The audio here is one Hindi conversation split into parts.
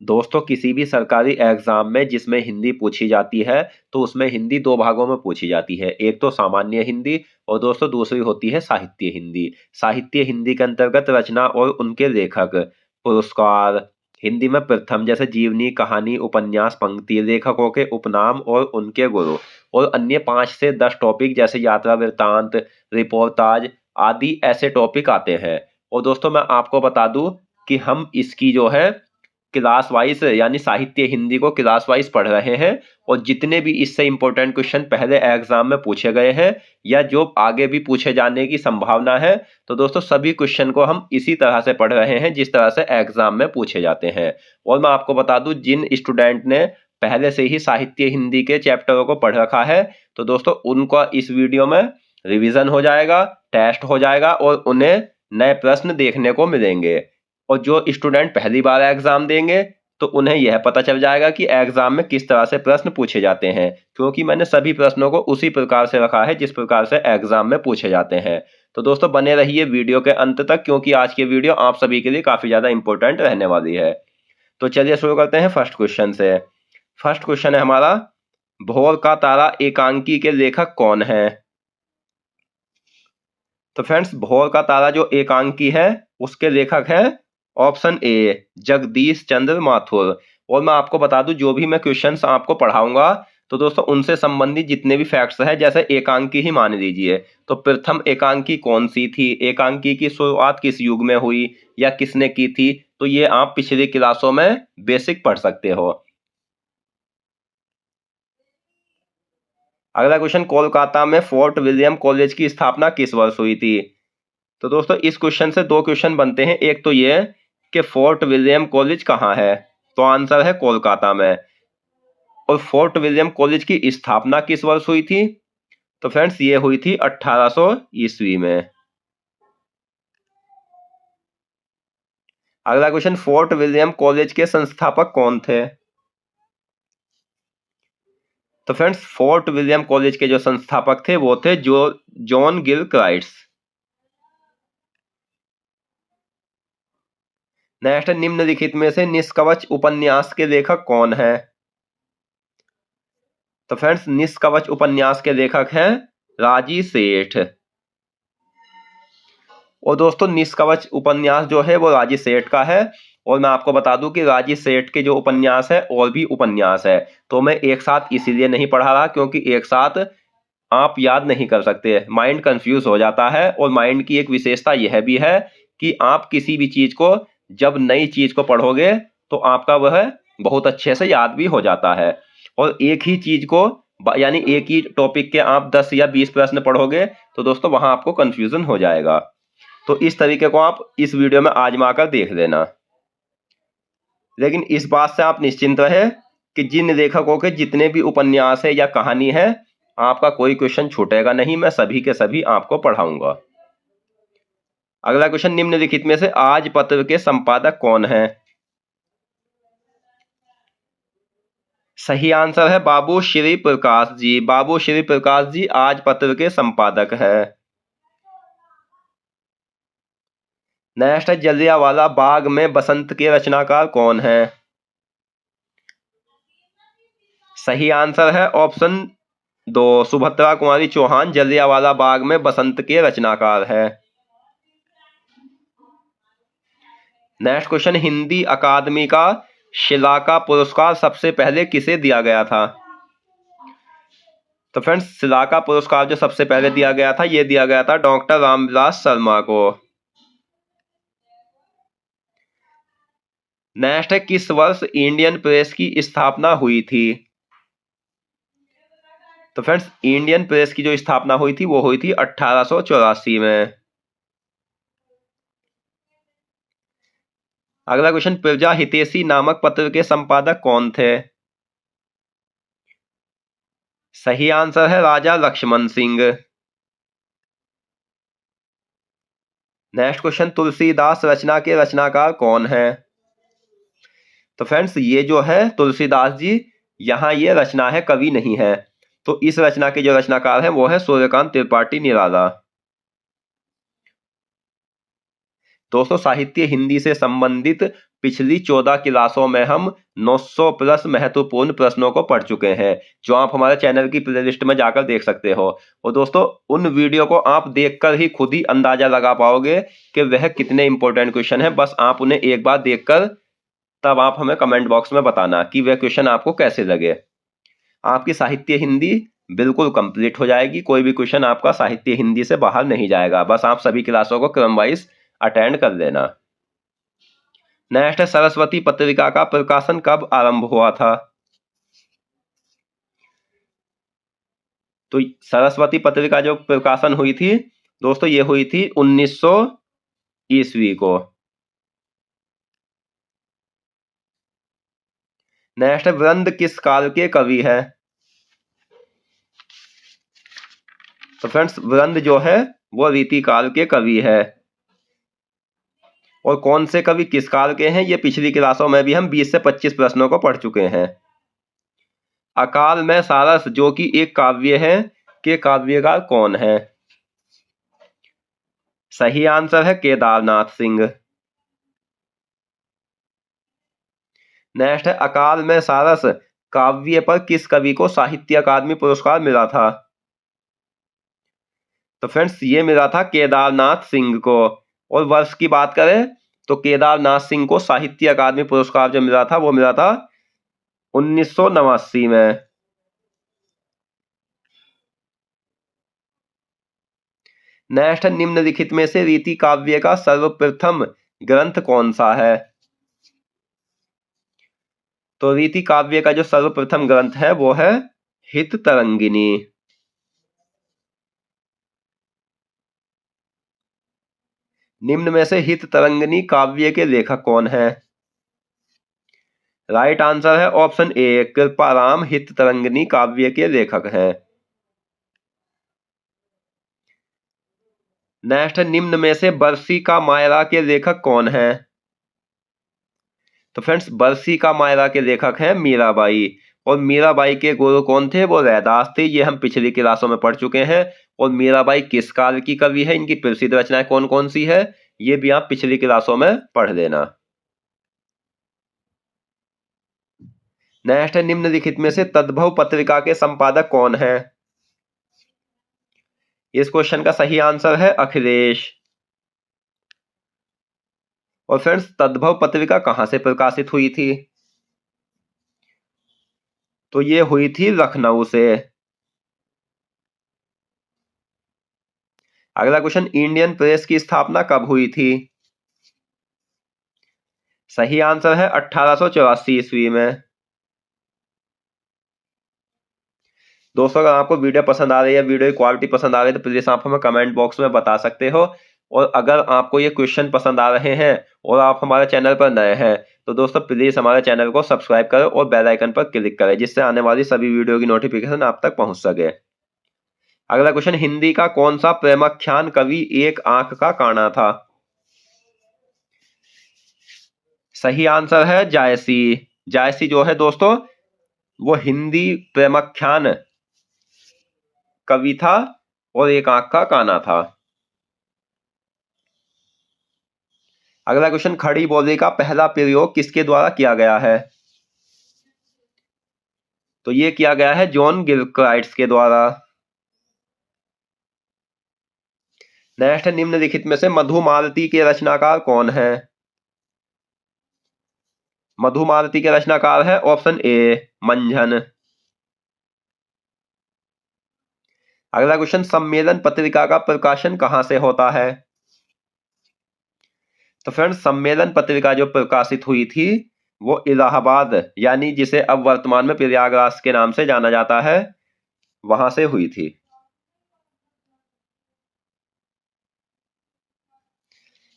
दोस्तों किसी भी सरकारी एग्जाम में जिसमें हिंदी पूछी जाती है तो उसमें हिंदी दो भागों में पूछी जाती है। एक तो सामान्य हिंदी और दोस्तों दूसरी होती है साहित्य हिंदी। साहित्य हिंदी के अंतर्गत रचना और उनके लेखक, पुरस्कार, हिंदी में प्रथम जैसे जीवनी, कहानी, उपन्यास, पंक्ति, लेखकों के उपनाम और उनके गुरु और अन्य 5 से 10 टॉपिक जैसे यात्रा वृत्तांत, रिपोर्टाज आदि ऐसे टॉपिक आते हैं। और दोस्तों मैं आपको बता दूं कि हम इसकी जो है क्लास वाइज यानी साहित्य हिंदी को क्लास वाइज पढ़ रहे हैं और जितने भी इससे इंपॉर्टेंट क्वेश्चन पहले एग्जाम में पूछे गए हैं या जो आगे भी पूछे जाने की संभावना है, तो दोस्तों सभी क्वेश्चन को हम इसी तरह से पढ़ रहे हैं जिस तरह से एग्जाम में पूछे जाते हैं। और मैं आपको बता दूं जिन स्टूडेंट ने पहले से ही साहित्य हिंदी के चैप्टरों को पढ़ रखा है तो दोस्तों उनका इस वीडियो में रिवीजन हो जाएगा, टेस्ट हो जाएगा और उन्हें नए प्रश्न देखने को मिलेंगे। और जो स्टूडेंट पहली बार एग्जाम देंगे तो उन्हें यह पता चल जाएगा कि एग्जाम में किस तरह से प्रश्न पूछे जाते हैं, क्योंकि मैंने सभी प्रश्नों को उसी प्रकार से रखा है जिस प्रकार से एग्जाम में पूछे जाते हैं। तो दोस्तों बने रहिए वीडियो के अंत तक, क्योंकि आज की वीडियो आप सभी के लिए काफी ज्यादा इंपॉर्टेंट रहने वाली है। तो चलिए शुरू करते हैं फर्स्ट क्वेश्चन से। फर्स्ट क्वेश्चन है हमारा, भोर का तारा एकांकी के लेखक कौन है? तो फ्रेंड्स भोर का तारा जो एकांकी है उसके लेखक है ऑप्शन ए जगदीश चंद्र माथुर। और मैं आपको बता दूं जो भी मैं क्वेश्चंस आपको पढ़ाऊंगा तो दोस्तों उनसे संबंधित जितने भी फैक्ट्स हैं जैसे एकांकी ही मान लीजिए, तो प्रथम एकांकी कौन सी थी, एकांकी की शुरुआत किस युग में हुई या किसने की थी, तो ये आप पिछली क्लासों में बेसिक पढ़ सकते हो। अगला क्वेश्चन, कोलकाता में फोर्ट विलियम कॉलेज की स्थापना किस वर्ष हुई थी? तो दोस्तों इस क्वेश्चन से दो क्वेश्चन बनते हैं। एक तो ये कि फोर्ट विलियम कॉलेज कहाँ है, तो आंसर है कोलकाता में। और फोर्ट विलियम कॉलेज की स्थापना किस वर्ष हुई थी? तो फ्रेंड्स ये हुई थी 1800 ईस्वी में। अगला क्वेश्चन, फोर्ट विलियम कॉलेज के संस्थापक कौन थे? तो फ्रेंड्स फोर्ट विलियम कॉलेज के जो संस्थापक थे वो थे जॉन गिलक्राइट्स। नेक्स्ट, निम्नलिखित में से निष्कवच उपन्यास के लेखक कौन है? तो फ्रेंड्स निष्कवच उपन्यास के लेखक हैं राजी सेठ। और दोस्तों निष्कवच उपन्यास जो है वो राजी सेठ का है। और मैं आपको बता दूं कि राजी सेठ के जो उपन्यास है और भी उपन्यास है, तो मैं एक साथ इसीलिए नहीं पढ़ा रहा क्योंकि एक साथ आप याद नहीं कर सकते, माइंड कंफ्यूज हो जाता है। और माइंड की एक विशेषता यह भी है कि आप किसी भी चीज को जब नई चीज को पढ़ोगे तो आपका वह बहुत अच्छे से याद भी हो जाता है। और एक ही चीज को यानी एक ही टॉपिक के आप 10 या 20 प्रश्न पढ़ोगे तो दोस्तों वहां आपको कंफ्यूजन हो जाएगा। तो इस तरीके को आप इस वीडियो में आजमा कर देख लेना। लेकिन इस बात से आप निश्चिंत रहे कि जिन लेखकों के जितने भी उपन्यास है या कहानी है आपका कोई क्वेश्चन छूटेगा नहीं, मैं सभी के सभी आपको पढ़ाऊंगा। अगला क्वेश्चन, निम्नलिखित में से आज पत्र के संपादक कौन है? सही आंसर है बाबू श्री प्रकाश जी। बाबू श्री प्रकाश जी आज पत्र के संपादक है। नेक्स्ट है, जलियांवाला बाग में बसंत के रचनाकार कौन है? सही आंसर है ऑप्शन 2 सुभद्रा कुमारी चौहान जलियांवाला बाग में बसंत के रचनाकार है। नेक्स्ट क्वेश्चन, हिंदी अकादमी का शिलाका पुरस्कार सबसे पहले किसे दिया गया था? तो फ्रेंड्स शिलाका पुरस्कार जो सबसे पहले दिया गया था यह दिया गया था डॉक्टर रामविलास शर्मा को। नेक्स्ट है, किस वर्ष इंडियन प्रेस की स्थापना हुई थी? तो फ्रेंड्स इंडियन प्रेस की जो स्थापना हुई थी वो हुई थी 1884 में। अगला क्वेश्चन, प्रजा हितैषी नामक पत्र के संपादक कौन थे? सही आंसर है राजा लक्ष्मण सिंह। नेक्स्ट क्वेश्चन, तुलसीदास रचना के रचनाकार कौन है? तो फ्रेंड्स ये जो है तुलसीदास जी, यहां ये रचना है, कवि नहीं है। तो इस रचना के जो रचनाकार है वो है सूर्यकांत त्रिपाठी निराला। दोस्तों साहित्य हिंदी से संबंधित पिछली 14 क्लासों में हम 900 प्लस महत्वपूर्ण प्रश्नों को पढ़ चुके हैं, जो आप हमारे चैनल की प्लेलिस्ट में जाकर देख सकते हो। और दोस्तों उन वीडियो को आप देखकर ही खुद ही अंदाजा लगा पाओगे कि वह कितने इंपॉर्टेंट क्वेश्चन है। बस आप उन्हें एक बार देखकर तब आप हमें कमेंट बॉक्स में बताना कि वह क्वेश्चन आपको कैसे लगे। आपकी साहित्य हिंदी बिल्कुल कंप्लीट हो जाएगी, कोई भी क्वेश्चन आपका साहित्य हिंदी से बाहर नहीं जाएगा। बस आप सभी क्लासों को क्रम वाइज अटेंड कर लेना। नेक्स्ट है, सरस्वती पत्रिका का प्रकाशन कब आरंभ हुआ था? तो सरस्वती पत्रिका जो प्रकाशन हुई थी दोस्तों, ये हुई थी 1900 ईस्वी को। नेक्स्ट है, वृंद किस काल के कवि है? तो फ्रेंड्स वृंद जो है वो रीति काल के कवि है। और कौन से कवि किस काल के हैं, ये पिछली क्लासों में भी हम 20 से 25 प्रश्नों को पढ़ चुके हैं। अकाल में सारस जो कि एक काव्य है, के काव्यकार कौन है? सही आंसर है केदारनाथ सिंह। नेक्स्ट है, अकाल में सारस काव्य पर किस कवि को साहित्य अकादमी पुरस्कार मिला था? तो फ्रेंड्स ये मिला था केदारनाथ सिंह को। और वर्ष की बात करें तो केदारनाथ सिंह को साहित्य अकादमी पुरस्कार जो मिला था वो मिला था 1989 में। नेक्स्ट, निम्नलिखित में से रीति काव्य का सर्वप्रथम ग्रंथ कौन सा है? तो रीति काव्य का जो सर्वप्रथम ग्रंथ है वो है हित तरंगिनी। निम्न में से हित तरंगिनी काव्य के लेखक कौन है? राइट आंसर है ऑप्शन ए, कृपाराम हित तरंगिनी काव्य के लेखक हैं। नेक्स्ट, निम्न में से बरसी का मायरा के लेखक कौन है? तो फ्रेंड्स बरसी का मायरा के लेखक हैं मीराबाई। और मीराबाई के गुरु कौन थे? वो रैदास थे। ये हम पिछली क्लासों में पढ़ चुके हैं। और मीराबाई किस काल की कवि है, इनकी प्रसिद्ध रचनाएं कौन कौन सी है, ये भी आप पिछली क्लासों में पढ़ लेना। नेक्स्ट है, निम्नलिखित में से तद्भव पत्रिका के संपादक कौन है? इस क्वेश्चन का सही आंसर है अखिलेश। और फ्रेंड्स तद्भव पत्रिका कहां से प्रकाशित हुई थी? तो ये हुई थी लखनऊ से। अगला क्वेश्चन, इंडियन प्रेस की स्थापना कब हुई थी? सही आंसर है 1884 ईस्वी में। दोस्तों अगर आपको वीडियो पसंद आ रही है, वीडियो की क्वालिटी पसंद आ रही है, तो प्लीज आप हमें कमेंट बॉक्स में बता सकते हो। और अगर आपको ये क्वेश्चन पसंद आ रहे हैं और आप हमारे चैनल पर नए हैं तो दोस्तों प्लीज हमारे चैनल को सब्सक्राइब करें और बेल आइकन पर क्लिक करें, जिससे आने वाली सभी वीडियो की नोटिफिकेशन आप तक पहुंच सके। अगला क्वेश्चन, हिंदी का कौन सा प्रेमाख्यान कवि एक आंख का काना था? सही आंसर है जायसी। जायसी जो है दोस्तों वो हिंदी प्रेमाख्यान कवि था और एक आंख का काना था। अगला क्वेश्चन, खड़ी बोली का पहला प्रयोग किसके द्वारा किया गया है? तो ये किया गया है जॉन गिलक्राइट्स के द्वारा। नेक्स्ट, निम्नलिखित में से मधुमालती के रचनाकार कौन है? मधुमालती के रचनाकार है ऑप्शन ए, मंझन। अगला क्वेश्चन, सम्मेलन पत्रिका का प्रकाशन कहां से होता है? तो फ्रेंड्स सम्मेलन पत्रिका जो प्रकाशित हुई थी वो इलाहाबाद, यानी जिसे अब वर्तमान में प्रयागराज के नाम से जाना जाता है, वहां से हुई थी।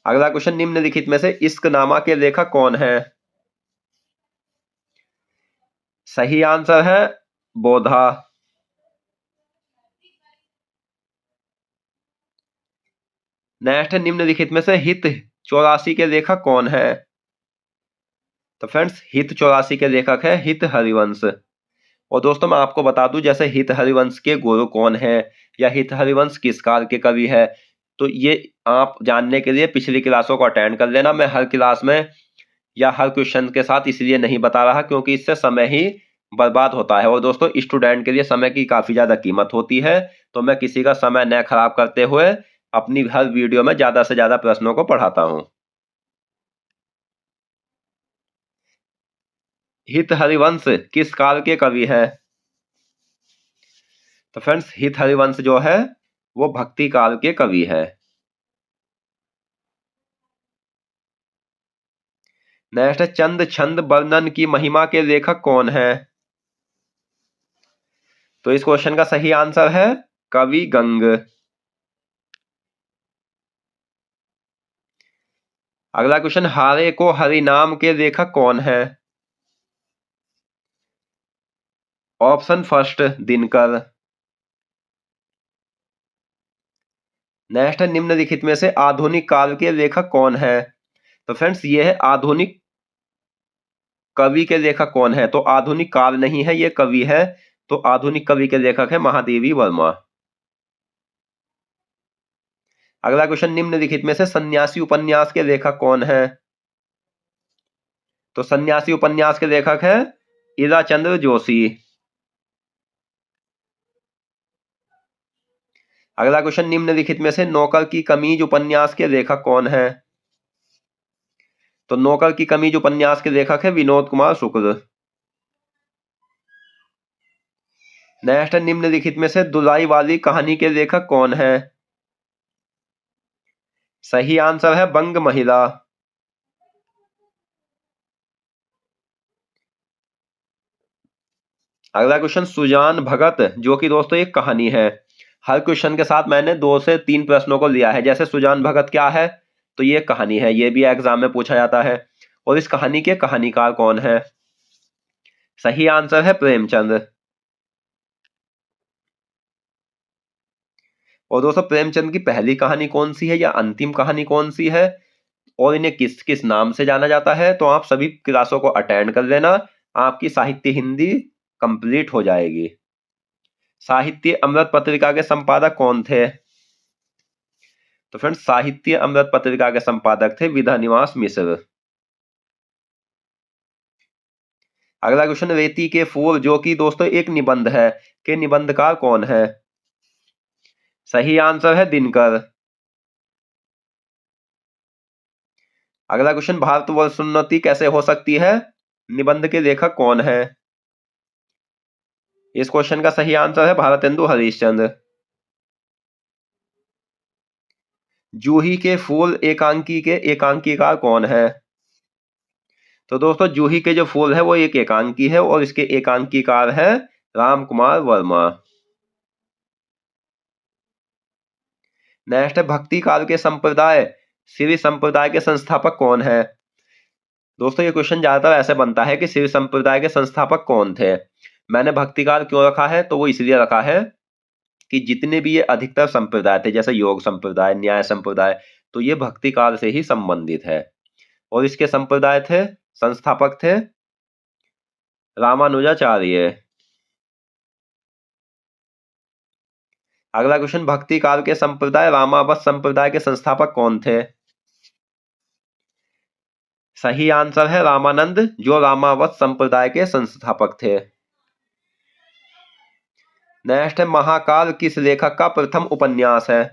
अगला क्वेश्चन, निम्नलिखित में से इश्कनामा के लेखक कौन है? सही आंसर है बोधा। नेक्स्ट, निम्नलिखित में से हित 84 के लेखक कौन है? तो फ्रेंड्स हित 84 के लेखक है हित हरिवंश। और दोस्तों मैं आपको बता दूं, जैसे हित हरिवंश के गुरु कौन है या हित हरिवंश किस काल के कवि है, तो ये आप जानने के लिए पिछली क्लासों को अटेंड कर लेना। मैं हर क्लास में या हर क्वेश्चन के साथ इसलिए नहीं बता रहा क्योंकि इससे समय ही बर्बाद होता है और दोस्तों स्टूडेंट के लिए समय की काफी ज्यादा कीमत होती है। तो मैं किसी का समय न खराब करते हुए अपनी हर वीडियो में ज्यादा से ज्यादा प्रश्नों को पढ़ाता हूं। हित हरिवंश किस काल के कवि हैं? तो फ्रेंड्स हित हरिवंश जो है वो भक्ति काल के कवि है। नेक्स्ट है चंद छंद वर्णन की महिमा के लेखक कौन है? तो इस क्वेश्चन का सही आंसर है कवि गंग। अगला क्वेश्चन हारे को हरि नाम के लेखक कौन है? Option first Dinkar. नेक्स्ट है निम्नलिखित में से आधुनिक काल के लेखक कौन है? तो फ्रेंड्स ये है आधुनिक कवि के लेखक कौन है, तो आधुनिक काल नहीं है, ये कवि है। तो आधुनिक कवि के लेखक है महादेवी वर्मा। अगला क्वेश्चन निम्नलिखित में से सन्यासी उपन्यास के लेखक कौन है? तो सन्यासी उपन्यास के लेखक है ईरा चंद्र जोशी। अगला क्वेश्चन निम्नलिखित में से नौकर की कमीज उपन्यास के लेखक कौन है? तो नौकर की कमीज उपन्यास के लेखक है विनोद कुमार शुक्ल। नेक्स्ट निम्नलिखित में से दुलाई वाली कहानी के लेखक कौन है? सही आंसर है बंग महिला। अगला क्वेश्चन सुजान भगत जो कि दोस्तों एक कहानी है। हर क्वेश्चन के साथ मैंने 2 से 3 प्रश्नों को लिया है। जैसे सुजान भगत क्या है, तो ये कहानी है, ये भी एग्जाम में पूछा जाता है। और इस कहानी के कहानीकार कौन है? सही आंसर है प्रेमचंद। और दोस्तों प्रेमचंद की पहली कहानी कौन सी है या अंतिम कहानी कौन सी है और इन्हें किस किस नाम से जाना जाता है, तो आप सभी क्लासों को अटेंड कर लेना, आपकी साहित्य हिंदी कंप्लीट हो जाएगी। साहित्य अमृत पत्रिका के संपादक कौन थे? तो फ्रेंड्स साहित्य अमृत पत्रिका के संपादक थे विधानिवास मिश्र। अगला क्वेश्चन रेती के फूल जो कि दोस्तों एक निबंध है, के निबंधकार कौन है? सही आंसर है दिनकर। अगला क्वेश्चन भारतवर्षोन्नति कैसे हो सकती है, निबंध के लेखक कौन है? इस क्वेश्चन का सही आंसर है भारतेंदु हरिश्चंद्र। जूही के फूल एकांकी के एकांकीकार कौन है? तो दोस्तों जूही के जो फूल है वो एक एकांकी है और इसके एकांकीकार है राम कुमार वर्मा। नेक्स्ट है भक्ति काल के संप्रदाय श्री संप्रदाय के संस्थापक कौन है? दोस्तों ये क्वेश्चन ज्यादातर ऐसे बनता है कि शिव संप्रदाय के संस्थापक कौन थे। मैंने भक्ति काल क्यों रखा है, तो वो इसलिए रखा है कि जितने भी ये अधिकतर संप्रदाय थे जैसे योग संप्रदाय न्याय संप्रदाय, तो ये भक्ति काल से ही संबंधित है। और इसके संप्रदाय थे संस्थापक थे रामानुजाचार्य। अगला क्वेश्चन भक्ति काल के संप्रदाय रामावत संप्रदाय के संस्थापक कौन थे? सही आंसर है रामानंद जो रामावत संप्रदाय के संस्थापक थे। नेक्स्ट है महाकाल किस लेखक का प्रथम उपन्यास है?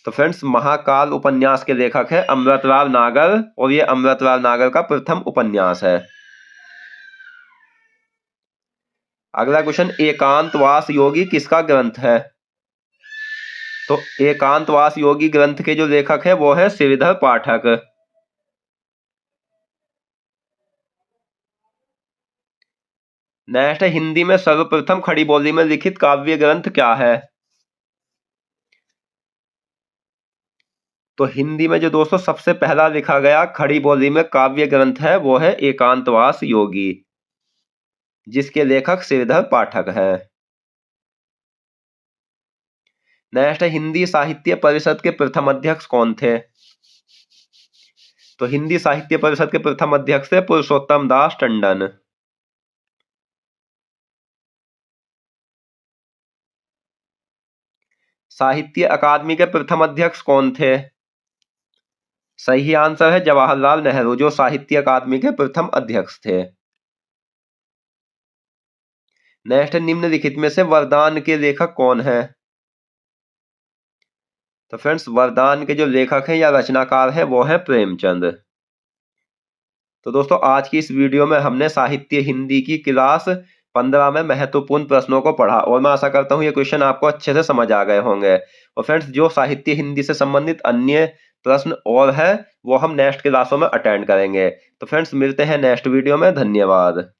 तो फ्रेंड्स महाकाल उपन्यास के लेखक है अमृतलाल नागर और ये अमृतलाल नागर का प्रथम उपन्यास है। अगला क्वेश्चन एकांतवास योगी किसका ग्रंथ है? तो एकांतवास योगी ग्रंथ के जो लेखक है वो है श्रीधर पाठक। नेक्स्ट है हिंदी में सर्वप्रथम खड़ी बोली में लिखित काव्य ग्रंथ क्या है? तो हिंदी में जो दोस्तों सबसे पहला लिखा गया खड़ी बोली में काव्य ग्रंथ है वो है एकांतवास योगी, जिसके लेखक श्रीधर पाठक है। नेक्स्ट है हिंदी साहित्य परिषद के प्रथम अध्यक्ष कौन थे? तो हिंदी साहित्य परिषद के प्रथम अध्यक्ष थे पुरुषोत्तम दास टंडन। साहित्य अकादमी के प्रथम अध्यक्ष कौन थे? सही आंसर है जवाहरलाल नेहरू, जो साहित्य अकादमी के प्रथम अध्यक्ष थे। नेक्स्ट, निम्नलिखित में से वरदान के लेखक कौन है? तो फ्रेंड्स, वरदान के जो लेखक हैं या रचनाकार हैं वो है प्रेमचंद। तो दोस्तों, आज की इस वीडियो में हमने साहित्य हिंदी की क्लास 15 में महत्वपूर्ण प्रश्नों को पढ़ा और मैं आशा करता हूं ये क्वेश्चन आपको अच्छे से समझ आ गए होंगे। और फ्रेंड्स, जो साहित्य हिंदी से संबंधित अन्य प्रश्न और है वो हम नेक्स्ट क्लासों में अटेंड करेंगे। तो फ्रेंड्स, मिलते हैं नेक्स्ट वीडियो में। धन्यवाद।